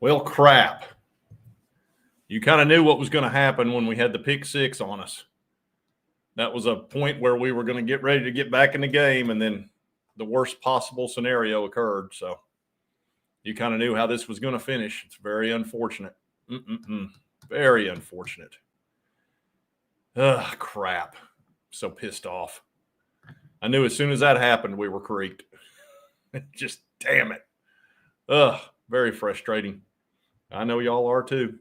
Well, crap. You kind of knew what was going to happen when we had the pick six on us. That was a point where we were going to get ready to get back in the game, and then the worst possible scenario occurred. So you kind of knew how this was going to finish. It's very unfortunate. Very unfortunate. Ugh, crap. So pissed off. I knew as soon as that happened, we were creaked. Just damn it. Ugh, very frustrating. I know y'all are too.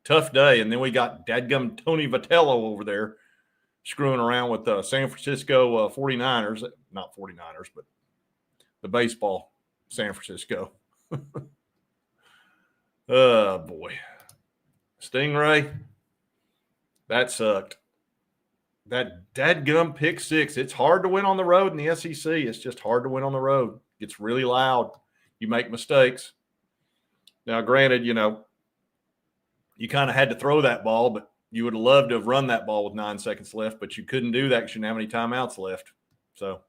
Tough day. And then we got dadgum Tony Vitello over there screwing around with the San Francisco 49ers. Not 49ers, but the baseball San Francisco. Oh, boy. Stingray, that sucked. That dadgum pick six. It's hard to win on the road in the SEC. It's just hard to win on the road. It gets really loud. You make mistakes. Now, granted, you kind of had to throw that ball, but you would have loved to have run that ball with 9 seconds left, but you couldn't do that because you didn't have any timeouts left. So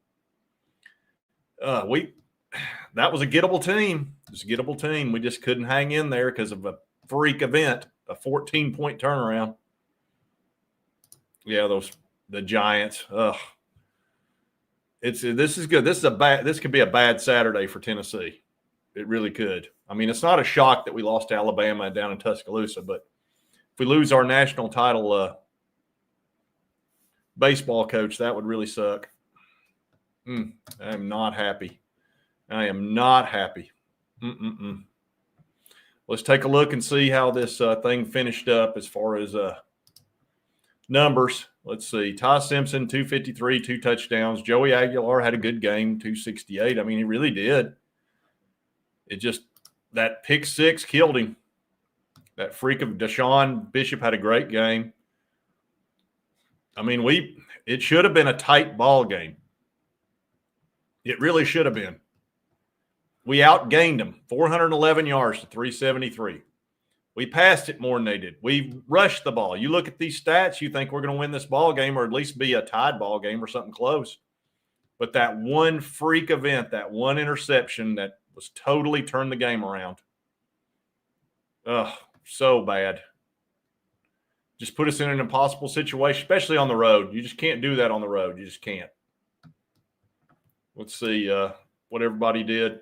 that was a gettable team. It was a gettable team. We just couldn't hang in there because of a freak event, a 14-point turnaround. Yeah, the Giants. This is good. This could be a bad Saturday for Tennessee. It really could. I mean, it's not a shock that we lost to Alabama down in Tuscaloosa, but if we lose our national title baseball coach, that would really suck. I am not happy. I am not happy. Let's take a look and see how this thing finished up as far as numbers. Let's see. Ty Simpson, 253, 2 touchdowns. Joey Aguilar had a good game, 268. I mean, he really did. It just, that pick six killed him. That freak of Deshaun Bishop had a great game. I mean, it should have been a tight ball game. It really should have been. We outgained them, 411 yards to 373. We passed it more than they did. We rushed the ball. You look at these stats, you think we're going to win this ball game or at least be a tied ball game or something close. But that one freak event, that one interception that was totally turned the game around. Ugh, so bad. Just put us in an impossible situation, especially on the road. You just can't do that on the road. You just can't. Let's see what everybody did.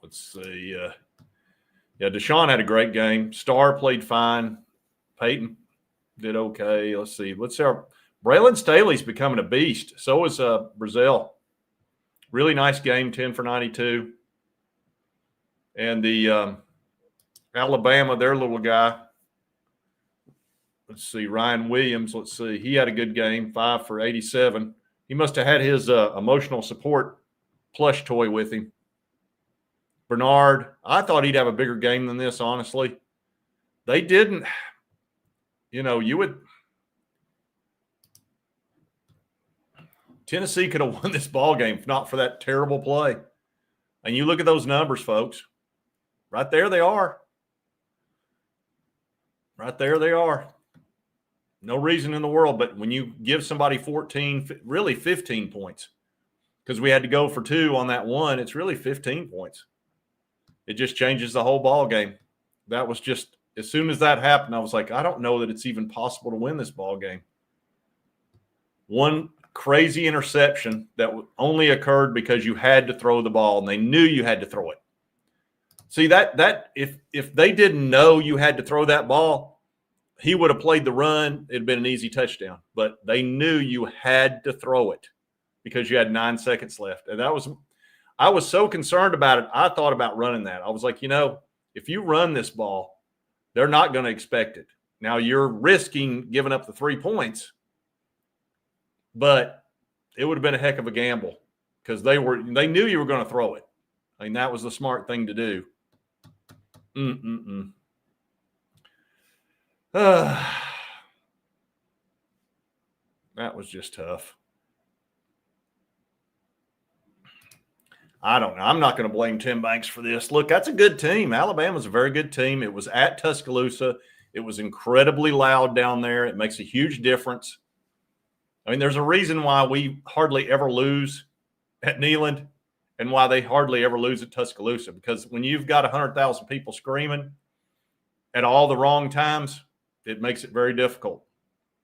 Let's see. Deshaun had a great game. Starr played fine. Peyton did okay. Let's see. Braylon Staley's becoming a beast. So is Brazil. Really nice game, 10 for 92. And the Alabama, their little guy. Let's see. Ryan Williams. Let's see. He had a good game, 5 for 87. He must have had his emotional support plush toy with him. Bernard, I thought he'd have a bigger game than this, honestly. They didn't. Tennessee could have won this ball game if not for that terrible play. And you look at those numbers, folks. Right there they are. Right there they are. No reason in the world, but when you give somebody 14, really 15 points, because we had to go for 2 on that one, it's really 15 points. It just changes the whole ball game. That was just, as soon as that happened, I was like, I don't know that it's even possible to win this ball game. One crazy interception that only occurred because you had to throw the ball, and they knew you had to throw it. See, that if they didn't know you had to throw that ball, he would have played the run. It'd been an easy touchdown. But they knew you had to throw it because you had 9 seconds left. And I was so concerned about it, I thought about running that. I was like, if you run this ball, they're not going to expect it. Now, you're risking giving up the 3 points, but it would have been a heck of a gamble because they knew you were going to throw it. I mean, that was the smart thing to do. That was just tough. I don't know. I'm not going to blame Tim Banks for this. Look, that's a good team. Alabama's a very good team. It was at Tuscaloosa. It was incredibly loud down there. It makes a huge difference. I mean, there's a reason why we hardly ever lose at Neyland. and why they hardly ever lose at Tuscaloosa. Because when you've got 100,000 people screaming at all the wrong times, it makes it very difficult.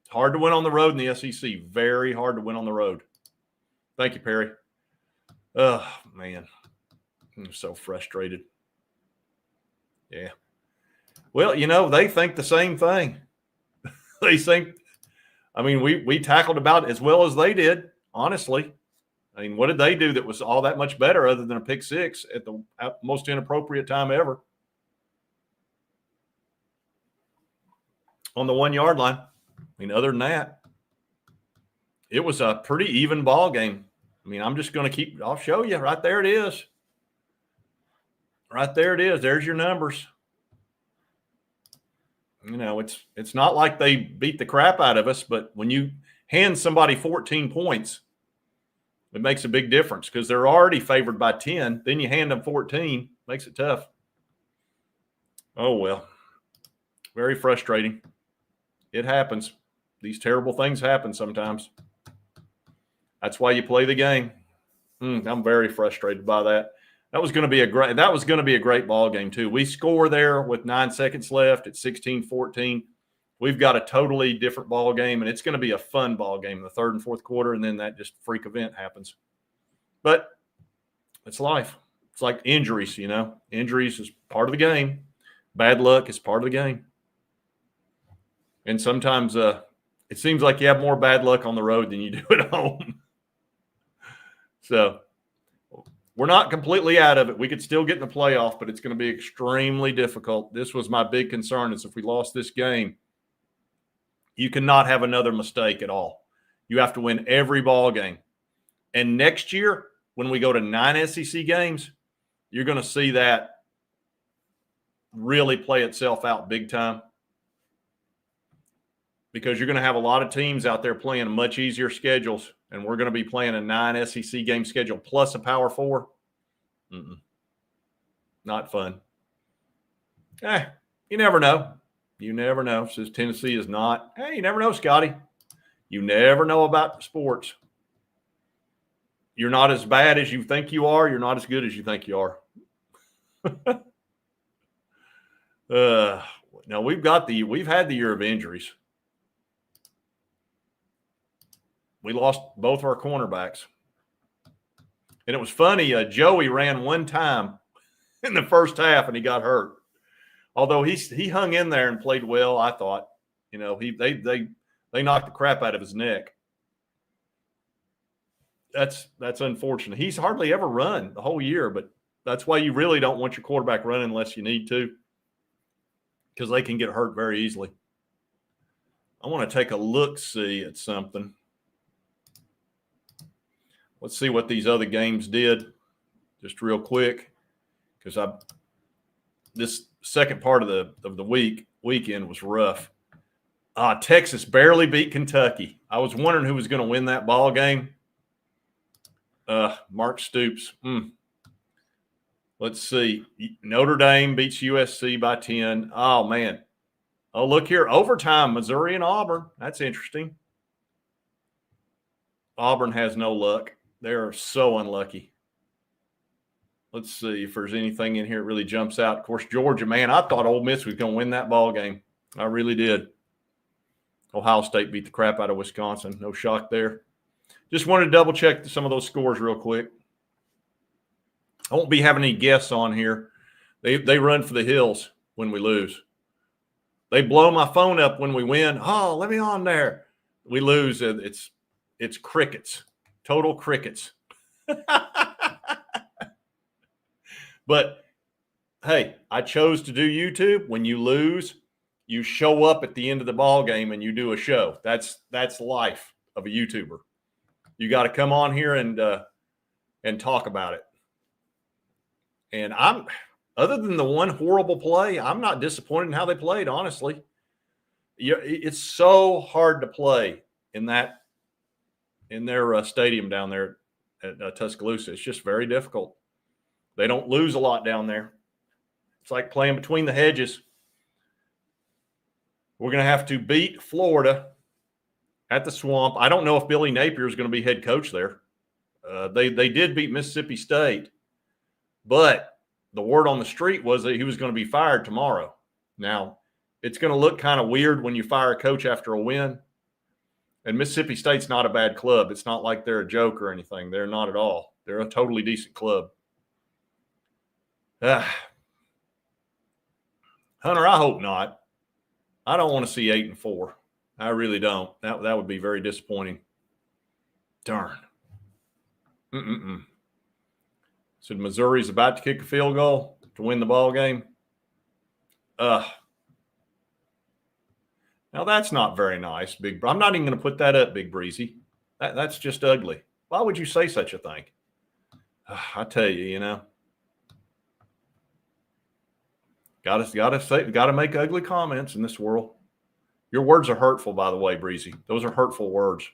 It's hard to win on the road in the SEC. Very hard to win on the road. Thank you, Perry. Oh, man. I'm so frustrated. Yeah. Well, they think the same thing. They think, we tackled about as well as they did, honestly. What did they do that was all that much better other than a pick six at the most inappropriate time ever? On the 1 yard line. Other than that, it was a pretty even ball game. I'm just going to I'll show you. Right there it is. Right there it is. There's your numbers. It's not like they beat the crap out of us, but when you hand somebody 14 points, it makes a big difference because they're already favored by 10. Then you hand them 14, makes it tough. Oh, well, very frustrating. It happens. These terrible things happen sometimes. That's why you play the game. I'm very frustrated by that. That was going to be a great ball game too. We score there with 9 seconds left at 16-14. We've got a totally different ball game, and it's going to be a fun ball game in the third and fourth quarter, and then that just freak event happens. But it's life. It's like injuries, Injuries is part of the game. Bad luck is part of the game. And sometimes it seems like you have more bad luck on the road than you do at home. So we're not completely out of it. We could still get in the playoff, but it's going to be extremely difficult. This was my big concern is if we lost this game, you cannot have another mistake at all. You have to win every ball game. And next year, when we go to 9 SEC games, you're going to see that really play itself out big time. Because you're going to have a lot of teams out there playing much easier schedules, and we're going to be playing a 9 SEC game schedule plus a Power 4. Not fun. You never know. You never know. Says Tennessee is not. Hey, you never know, Scotty. You never know about sports. You're not as bad as you think you are. You're not as good as you think you are. No, we've had the year of injuries. We lost both our cornerbacks. And it was funny. Joey ran one time in the first half, and he got hurt. Although he hung in there and played well, I thought. They knocked the crap out of his neck. That's unfortunate. He's hardly ever run the whole year, but that's why you really don't want your quarterback running unless you need to, because they can get hurt very easily. I want to take a look-see at something. Let's see what these other games did just real quick, because this second part of the weekend was rough. Texas barely beat Kentucky. I was wondering who was going to win that ball game. Mark Stoops. Let's see. Notre Dame beats USC by 10. Oh, man. Oh, look here. Overtime, Missouri and Auburn. That's interesting. Auburn has no luck. They're so unlucky. Let's see if there's anything in here that really jumps out. Of course, Georgia, man, I thought Ole Miss was going to win that ball game. I really did. Ohio State beat the crap out of Wisconsin. No shock there. Just wanted to double-check some of those scores real quick. I won't be having any guests on here. They run for the hills when we lose. They blow my phone up when we win. Oh, let me on there. We lose. It's crickets. Total crickets. But, hey, I chose to do YouTube. When you lose, you show up at the end of the ball game and you do a show. That's life of a YouTuber. You got to come on here and talk about it. And other than the one horrible play, I'm not disappointed in how they played, honestly. It's so hard to play in their stadium down there at Tuscaloosa. It's just very difficult. They don't lose a lot down there. It's like playing between the hedges. We're going to have to beat Florida at the Swamp. I don't know if Billy Napier is going to be head coach there. They did beat Mississippi State, but the word on the street was that he was going to be fired tomorrow. Now, it's going to look kind of weird when you fire a coach after a win. And Mississippi State's not a bad club. It's not like they're a joke or anything. They're not at all. They're a totally decent club. Hunter, I hope not. I don't want to see 8-4. I really don't. That would be very disappointing. Darn. So Missouri's about to kick a field goal to win the ball game. Now that's not very nice, Big. I'm not even going to put that up, Big Breezy. That's just ugly. Why would you say such a thing? I tell you, you know. Got to make ugly comments in this world. Your words are hurtful, by the way, Breezy. Those are hurtful words.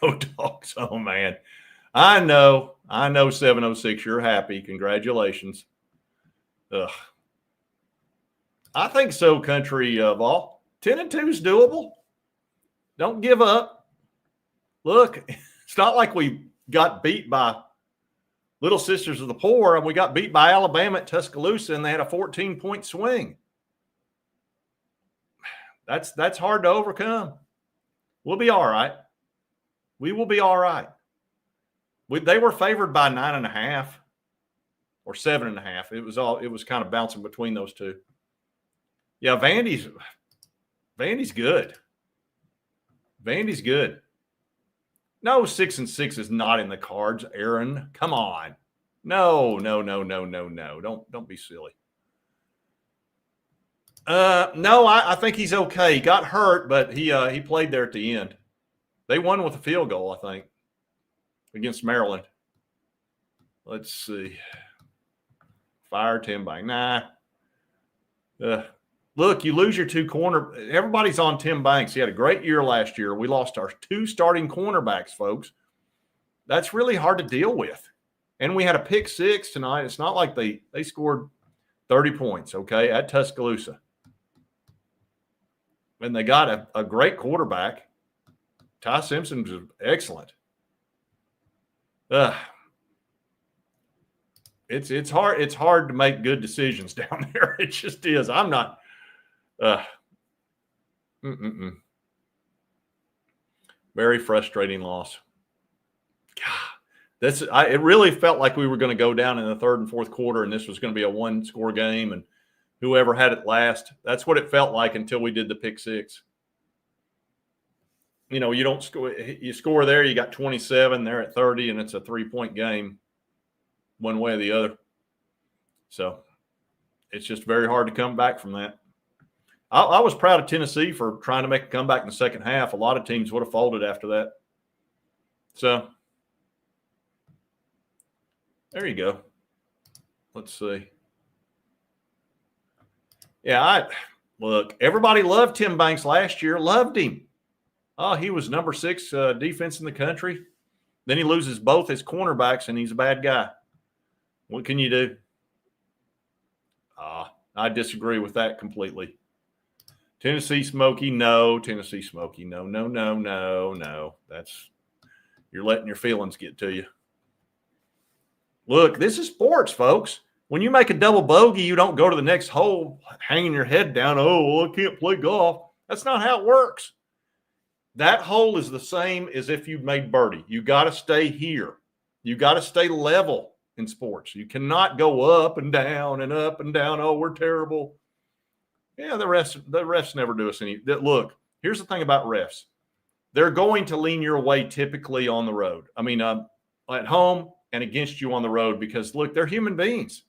Go Dogs. Oh, man. I know, 706. You're happy. Congratulations. Ugh. I think so, Country Vol. 10-2 is doable. Don't give up. Look, it's not like we got beat by Little Sisters of the Poor, and we got beat by Alabama at Tuscaloosa, and they had a 14-point swing. That's hard to overcome. We'll be all right. We will be all right. They were favored by 9.5 or 7.5. It was kind of bouncing between those two. Yeah, Vandy's good. Vandy's good. No, 6-6 is not in the cards, Aaron. Come on. No. Don't be silly. No, I think he's okay. He got hurt, but he played there at the end. They won with a field goal, I think, against Maryland. Let's see. Fire Tim Banks. Nah. Look, you lose your two corner. Everybody's on Tim Banks. He had a great year last year. We lost our two starting cornerbacks, folks. That's really hard to deal with. And we had a pick six tonight. It's not like they scored 30 points, okay, at Tuscaloosa. And they got a great quarterback. Ty Simpson's excellent. It's hard to make good decisions down there. It just is. I'm not. Very frustrating loss. God, it really felt like we were going to go down in the third and fourth quarter, and this was going to be a one-score game, and whoever had it last. That's what it felt like until we did the pick six. You know, you don't score. You score there, you got 27. They're at 30, and it's a 3-point game, one way or the other. So it's just very hard to come back from that. I was proud of Tennessee for trying to make a comeback in the second half. A lot of teams would have folded after that. So there you go. Let's see. Yeah, look, everybody loved Tim Banks last year, loved him. Oh, he was number 6 defense in the country. Then he loses both his cornerbacks, and he's a bad guy. What can you do? I disagree with that completely. Tennessee Smoky, no. Tennessee Smoky, no. You're letting your feelings get to you. Look, this is sports, folks. When you make a double bogey, you don't go to the next hole hanging your head down. Oh, well, I can't play golf. That's not how it works. That hole is the same as if you made birdie. You got to stay here. You got to stay level in sports. You cannot go up and down and up and down. Oh, we're terrible. Yeah, the refs never do us any. Look, here's the thing about refs. They're going to lean your way typically on the road. I mean, at home and against you on the road because, look, they're human beings.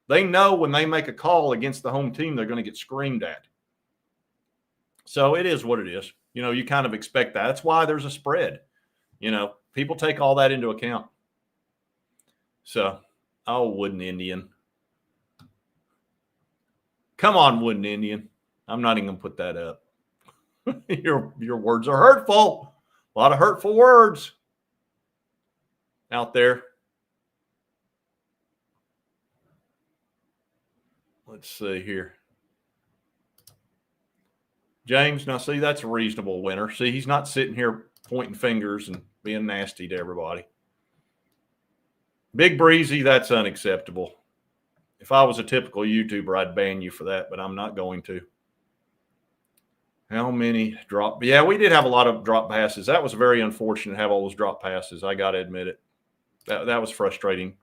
They know when they make a call against the home team, they're going to get screamed at. So it is what it is. You know, you kind of expect that. That's why there's a spread. You know, people take all that into account. So, Wooden Indian. Come on, Wooden Indian. I'm not even going to put that up. Your words are hurtful. A lot of hurtful words out there. Let's see here. James, now see, that's a reasonable winner. See, he's not sitting here pointing fingers and being nasty to everybody. Big Breezy, that's unacceptable. If I was a typical YouTuber, I'd ban you for that, but I'm not going to. How many drop? Yeah, we did have a lot of drop passes. That was very unfortunate to have all those drop passes. I got to admit it. That was frustrating.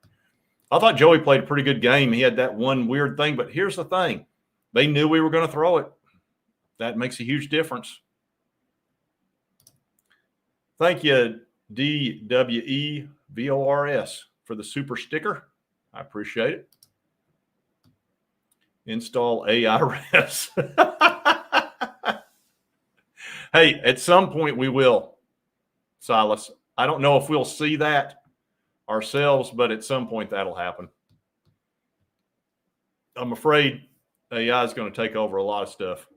I thought Joey played a pretty good game. He had that one weird thing, but here's the thing. They knew we were going to throw it. That makes a huge difference. Thank you, DWEVORS, for the super sticker. I appreciate it. Install AI refs. Hey, at some point we will, Silas. I don't know if we'll see that ourselves, but at some point that'll happen. I'm afraid AI is going to take over a lot of stuff.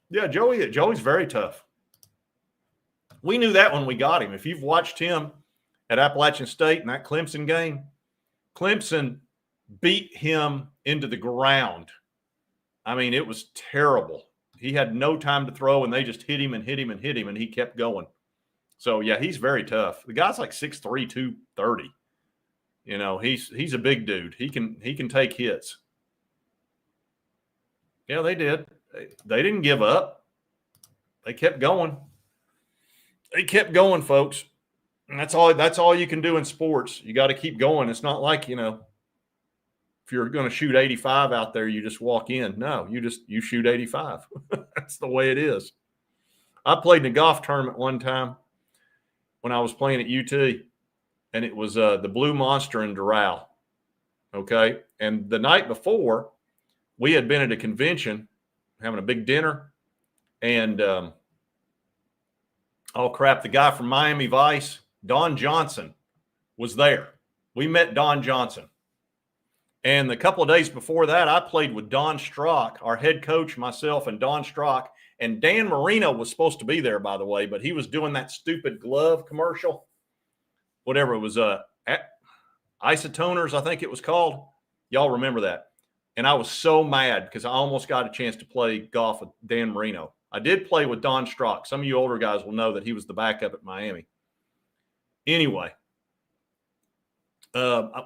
Yeah, Joey's very tough. We knew that when we got him. If you've watched him at Appalachian State in that Clemson game, Clemson beat him into the ground. I mean, it was terrible. He had no time to throw, and they just hit him and hit him and hit him, and he kept going. So, yeah, he's very tough. The guy's like 6'3", 230. You know, he's a big dude. He can take hits. Yeah, they did. They didn't give up. They kept going. They kept going, folks. And that's all you can do in sports. You got to keep going. It's not like, you know, if you're going to shoot 85 out there, you just walk in. No, you shoot 85. That's the way it is. I played in a golf tournament one time when I was playing at UT, and it was the Blue Monster in Doral. Okay. And the night before, we had been at a convention having a big dinner, and oh crap, the guy from Miami Vice, Don Johnson, was there. We met Don Johnson. And a couple of days before that, I played with Don Strock, our head coach, myself, and Don Strock. And Dan Marino was supposed to be there, by the way, but he was doing that stupid glove commercial, whatever it was, Isotoners, I think it was called. Y'all remember that. And I was so mad because I almost got a chance to play golf with Dan Marino. I did play with Don Strock. Some of you older guys will know that he was the backup at Miami. Anyway,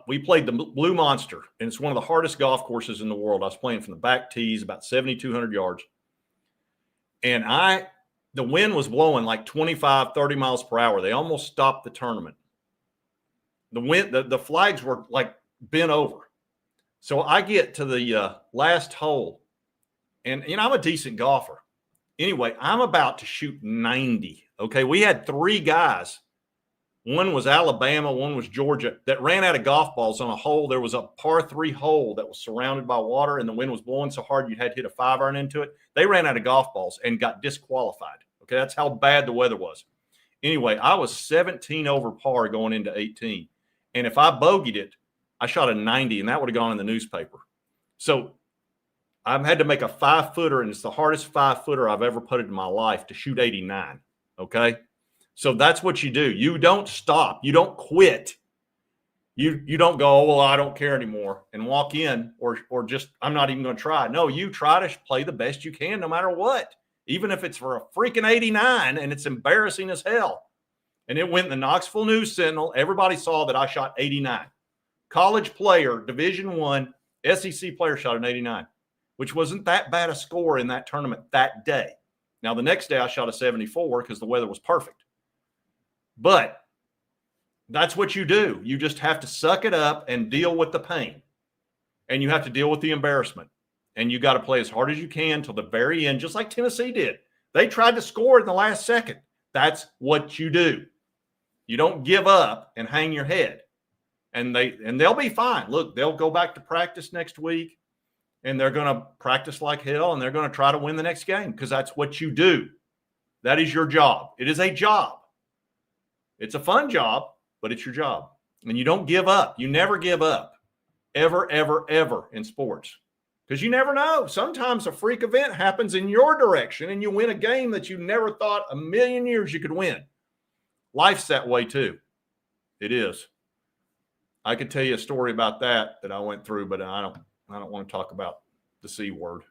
we played the Blue Monster, and it's one of the hardest golf courses in the world. I was playing from the back tees, about 7,200 yards. And the wind was blowing like 25, 30 miles per hour. They almost stopped the tournament. The flags were like bent over. So I get to the last hole, and, you know, I'm a decent golfer. Anyway, I'm about to shoot 90. Okay, we had 3 guys. One was Alabama, one was Georgia, that ran out of golf balls on a hole. There was a par 3 hole that was surrounded by water, and the wind was blowing so hard you had to hit a 5-iron into it. They ran out of golf balls and got disqualified. Okay, that's how bad the weather was. Anyway, I was 17 over par going into 18. And if I bogeyed it, I shot a 90, and that would have gone in the newspaper. So I've had to make a 5-footer, and it's the hardest 5-footer I've ever putted in my life to shoot 89. Okay. So that's what you do. You don't stop. You don't quit. You don't go, oh, well, I don't care anymore, and walk in or just, I'm not even going to try. No, you try to play the best you can no matter what, even if it's for a freaking 89 and it's embarrassing as hell. And it went in the Knoxville News Sentinel. Everybody saw that I shot 89. College player, Division I, SEC player shot an 89, which wasn't that bad a score in that tournament that day. Now, the next day I shot a 74 because the weather was perfect. But that's what you do. You just have to suck it up and deal with the pain. And you have to deal with the embarrassment. And you got to play as hard as you can till the very end, just like Tennessee did. They tried to score in the last second. That's what you do. You don't give up and hang your head. And they'll be fine. Look, they'll go back to practice next week, and they're going to practice like hell, and they're going to try to win the next game because that's what you do. That is your job. It is a job. It's a fun job, but it's your job. And you don't give up. You never give up. Ever, ever, ever in sports. Because you never know. Sometimes a freak event happens in your direction and you win a game that you never thought a million years you could win. Life's that way too. It is. I could tell you a story about that I went through, but I don't want to talk about the C word.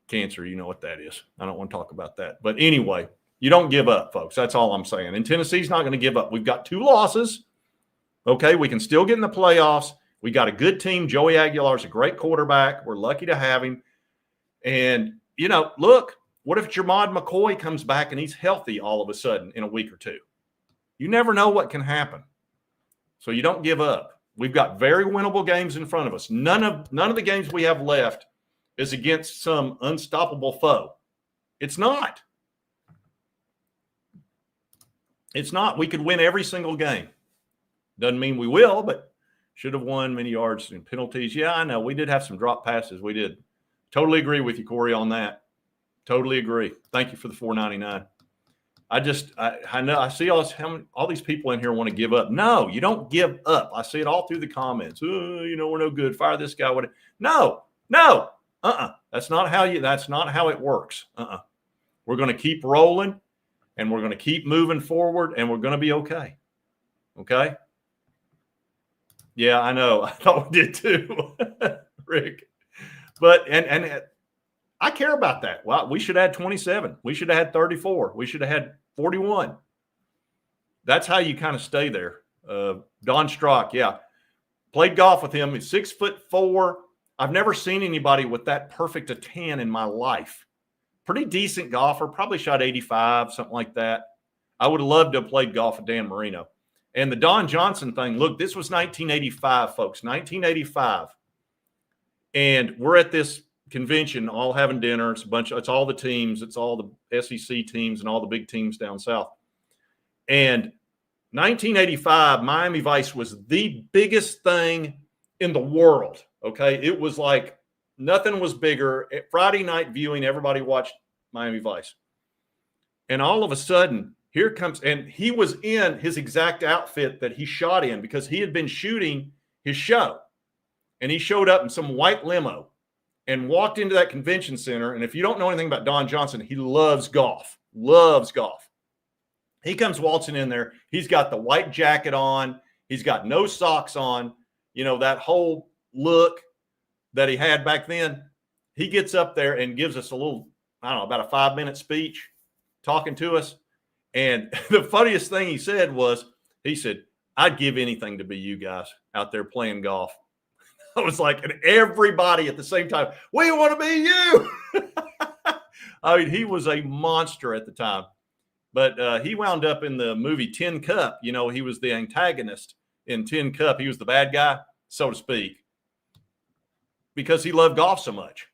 cancer. You know what that is. I don't want to talk about that. But anyway, you don't give up, folks. That's all I'm saying. And Tennessee's not going to give up. We've got 2 losses. Okay, we can still get in the playoffs. We got a good team. Joey Aguilar's a great quarterback. We're lucky to have him. And, look, what if Jermod McCoy comes back and he's healthy all of a sudden in a week or 2? You never know what can happen. So you don't give up. We've got very winnable games in front of us. None of the games we have left is against some unstoppable foe. It's not. It's not. We could win every single game. Doesn't mean we will, but should have won, many yards and penalties. Yeah, I know. We did have some drop passes. We did. Totally agree with you, Corey, on that. Totally agree. Thank you for the $4.99. I know I see all these people in here want to give up. No, you don't give up. I see it all through the comments. We're no good. Fire this guy. No. That's not how it works. We're going to keep rolling, and we're going to keep moving forward, and we're going to be okay. Okay? Yeah, I know. I thought we did too, Rick. But and I care about that. Well, we should have had 27. We should have had 34. We should have had 41. That's how you kind of stay there. Don Strock, yeah. Played golf with him. He's 6'4". I've never seen anybody with that perfect a tan in my life. Pretty decent golfer. Probably shot 85, something like that. I would have loved to have played golf with Dan Marino. And the Don Johnson thing, look, this was 1985, folks, 1985. And we're at this convention, all having dinner. It's all the teams. It's all the SEC teams and all the big teams down south. And 1985, Miami Vice was the biggest thing in the world, okay? It was like nothing was bigger. At Friday night viewing, everybody watched Miami Vice. And all of a sudden, here comes, and he was in his exact outfit that he shot in because he had been shooting his show. And he showed up in some white limo and walked into that convention center. And if you don't know anything about Don Johnson, he loves golf. He comes waltzing in there. He's got the white jacket on. He's got no socks on. That whole look that he had back then. He gets up there and gives us a little, about a 5-minute speech talking to us. And the funniest thing he said was, I'd give anything to be you guys out there playing golf. I was like, and everybody at the same time, we want to be you. I mean, he was a monster at the time. But he wound up in the movie Tin Cup. He was the antagonist in Tin Cup. He was the bad guy, so to speak, because he loved golf so much.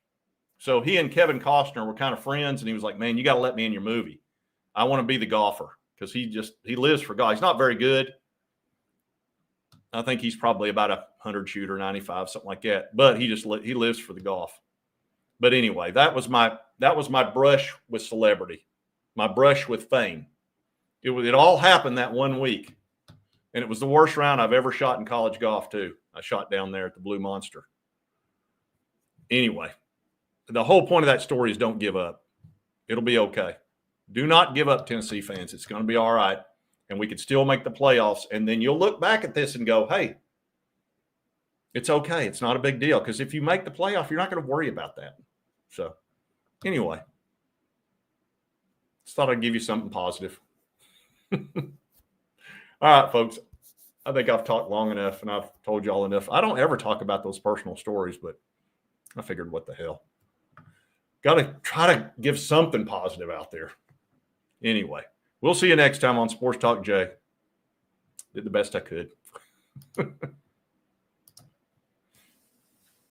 So he and Kevin Costner were kind of friends, and he was like, man, you got to let me in your movie. I want to be the golfer because he lives for golf. He's not very good. I think he's probably about a 100 shooter, 95, something like that. But he lives for the golf. But anyway, that was my brush with celebrity, my brush with fame. It all happened that one week, and it was the worst round I've ever shot in college golf too. I shot down there at the Blue Monster. Anyway, the whole point of that story is don't give up. It'll be okay. Do not give up, Tennessee fans. It's going to be all right. And we could still make the playoffs. And then you'll look back at this and go, hey, it's okay. It's not a big deal. Because if you make the playoff, you're not going to worry about that. So anyway, just thought I'd give you something positive. All right, folks. I think I've talked long enough and I've told you all enough. I don't ever talk about those personal stories, but I figured what the hell. Got to try to give something positive out there. Anyway, we'll see you next time on Sports Talk Jay. Did the best I could.